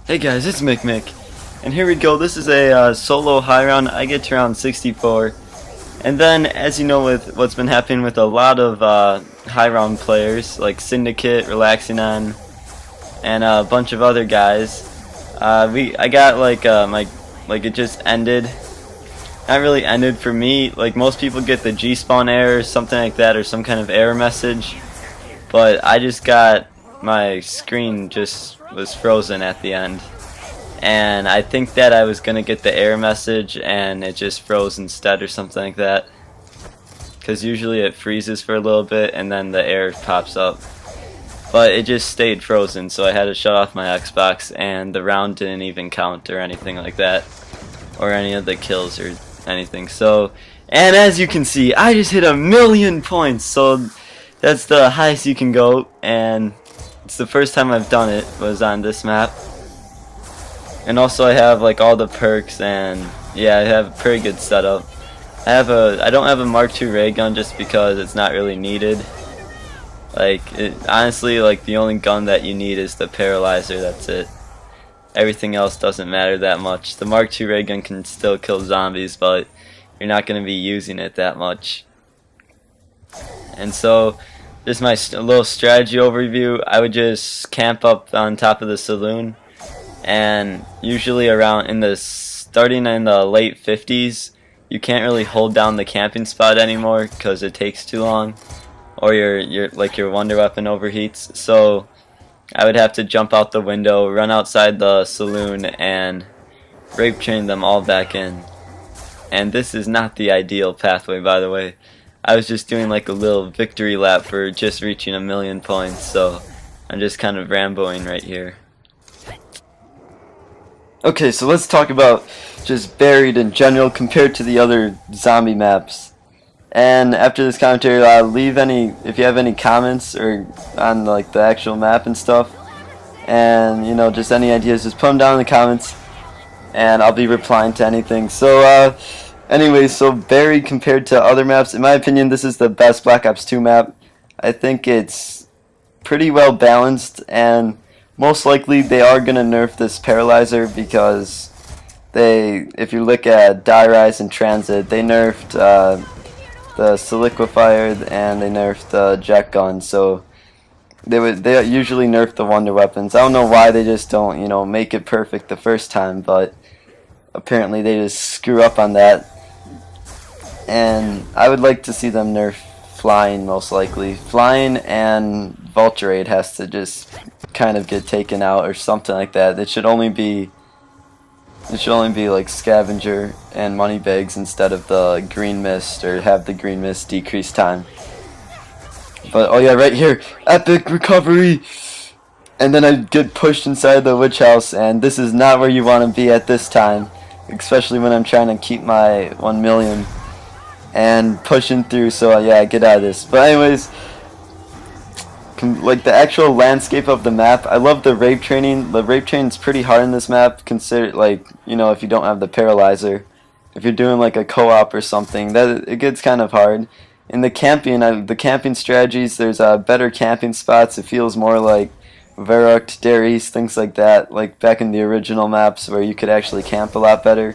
Hey guys, it's Micmic, and here we go. This is a solo high round. I get to round 64, and then, as you know, with what's been happening with a lot of high round players like Syndicate, Relaxing On, and a bunch of other guys, I got like it just ended. Not really ended for me. Like most people get the G spawn error or something like that, or some kind of error message, but I just got my screen just was frozen at the end, and I think that I was gonna get the error message and it just froze instead or something like that, because usually it freezes for a little bit and then the error pops up, but it just stayed frozen, so I had to shut off my Xbox, and the round didn't even count or anything like that, or any of the kills or anything. So, and as you can see, I just hit 1,000,000 points, so that's the highest you can go, and it's the first time I've done it, was on this map. And also I have like all the perks, and yeah, I have a pretty good setup. I don't have a Mark II ray gun just because it's not really needed. Honestly, like the only gun that you need is the paralyzer, that's it. Everything else doesn't matter that much. The Mark II ray gun can still kill zombies, but you're not going to be using it that much. And so, just my little strategy overview. I would just camp up on top of the saloon, and usually starting in the late 50s, you can't really hold down the camping spot anymore because it takes too long, or your wonder weapon overheats. So I would have to jump out the window, run outside the saloon, and rape train them all back in. And this is not the ideal pathway, by the way. I was just doing like a little victory lap for just reaching 1,000,000 points, so I'm just kind of ramboing right here. Okay, so let's talk about just Buried in general compared to the other zombie maps. And after this commentary, if you have any comments or on like the actual map and stuff, and you know, just any ideas, just put them down in the comments, and I'll be replying to anything. So anyways, so Buried compared to other maps, in my opinion, this is the best Black Ops 2 map. I think it's pretty well balanced, and most likely they are going to nerf this paralyzer because if you look at Die Rise and Transit, they nerfed the Soliquifier and they nerfed the jet gun, so they usually nerf the wonder weapons. I don't know why they just don't, make it perfect the first time, but apparently they just screw up on that. And I would like to see them nerf flying, most likely. Flying and Vulture Aid has to just kind of get taken out or something like that. It should only be like Scavenger and Money Bags instead of the Green Mist, or have the Green Mist decrease time. But oh yeah, right here, epic recovery! And then I get pushed inside the witch house, and this is not where you want to be at this time, especially when I'm trying to keep my 1,000,000 and pushing through. So yeah, get out of this. But anyways, like the actual landscape of the map, I love the rape training. The rape training's pretty hard in this map, consider if you don't have the paralyzer. If you're doing like a co-op or something, that it gets kind of hard. In the camping strategies, there's better camping spots. It feels more like Verrucht, Dare East, things like that, like back in the original maps where you could actually camp a lot better.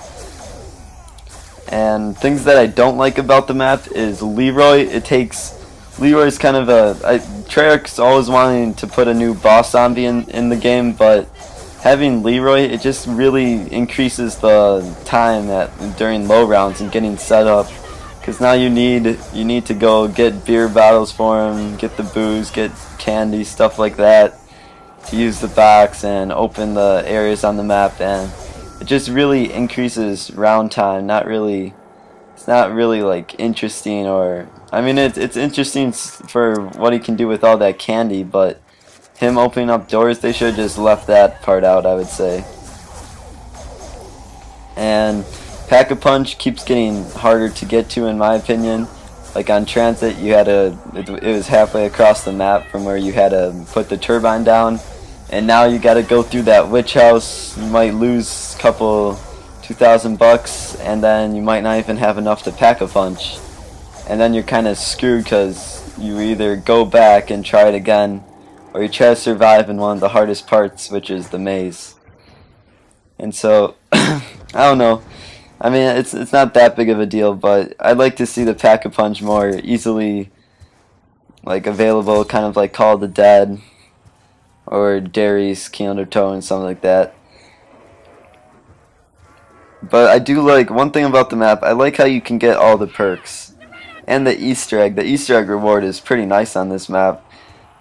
And things that I don't like about the map is Leroy. Leroy's kind of Treyarch's always wanting to put a new boss zombie in the game, but having Leroy, it just really increases the time during low rounds and getting set up. Because now you need to go get beer bottles for him, get the booze, get candy, stuff like that, to use the box and open the areas on the map, and it just really increases round time. It's not really like interesting, or I mean it's interesting for what he can do with all that candy, but him opening up doors, they should have just left that part out, I would say. And Pack-a-Punch keeps getting harder to get to, in my opinion. Like on Transit, it was halfway across the map from where you had to put the turbine down, and now you got to go through that witch house. You might lose a couple $2,000, and then you might not even have enough to Pack-a-Punch, and then you're kind of screwed because you either go back and try it again, or you try to survive in one of the hardest parts, which is the maze. And so I don't know. I mean, it's not that big of a deal, but I'd like to see the Pack-a-Punch more easily like available, kind of like Call of the Dead or Dairy's Key Undertow and something like that. But I do like one thing about the map. I like how you can get all the perks and the Easter egg. The Easter egg reward is pretty nice on this map.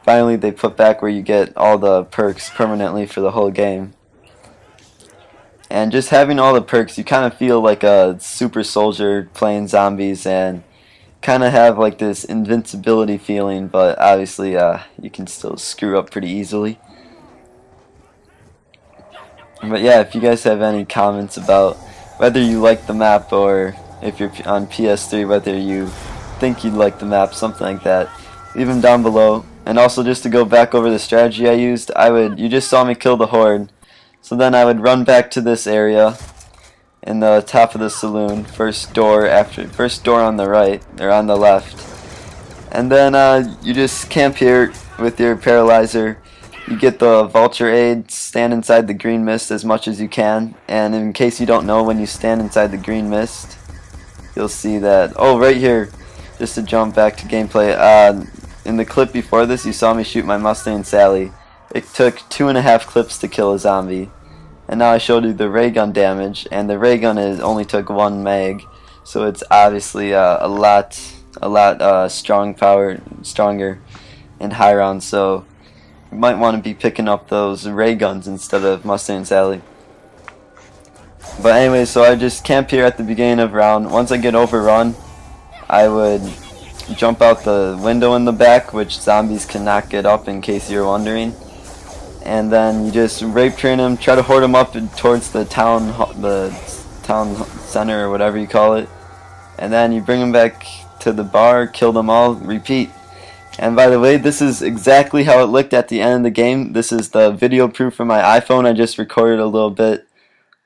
Finally, they put back where you get all the perks permanently for the whole game. And just having all the perks, you kind of feel like a super soldier playing zombies and kind of have like this invincibility feeling, but obviously you can still screw up pretty easily. But yeah, if you guys have any comments about whether you like the map, or if you're on PS3 whether you think you'd like the map, something like that, leave them down below. And also, just to go back over the strategy I used, you just saw me kill the horde, so then I would run back to this area in the top of the saloon, first door on the right or on the left, and then you just camp here with your paralyzer. You get the vulture aid, stand inside the green mist as much as you can, and in case you don't know, when you stand inside the green mist, you'll see that, oh, right here, just to jump back to gameplay, in the clip before this you saw me shoot my Mustang Sally. It took 2.5 clips to kill a zombie. And now I showed you the ray gun damage, and the ray gun only took 1 mag, so it's obviously a lot stronger and high round. So you might want to be picking up those ray guns instead of Mustang Sally. But anyway, so I just camp here at the beginning of round. Once I get overrun, I would jump out the window in the back, which zombies cannot get up, in case you're wondering. And then you just rape train them, try to horde them up towards the town center or whatever you call it. And then you bring them back to the bar, kill them all, repeat. And by the way, this is exactly how it looked at the end of the game. This is the video proof from my iPhone. I just recorded a little bit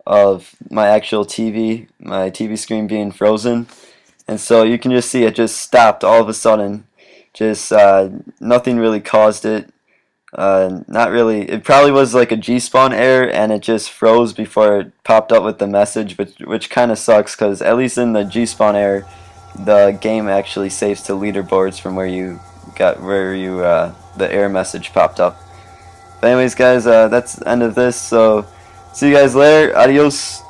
of my actual TV, my TV screen being frozen. And so you can just see it just stopped all of a sudden. Just nothing really caused it. Not really. It probably was like a G-spawn error, and it just froze before it popped up with the message, which kind of sucks, because at least in the G-spawn error, the game actually saves to leaderboards from where the error message popped up. But anyways, guys, that's the end of this. So see you guys later. Adios.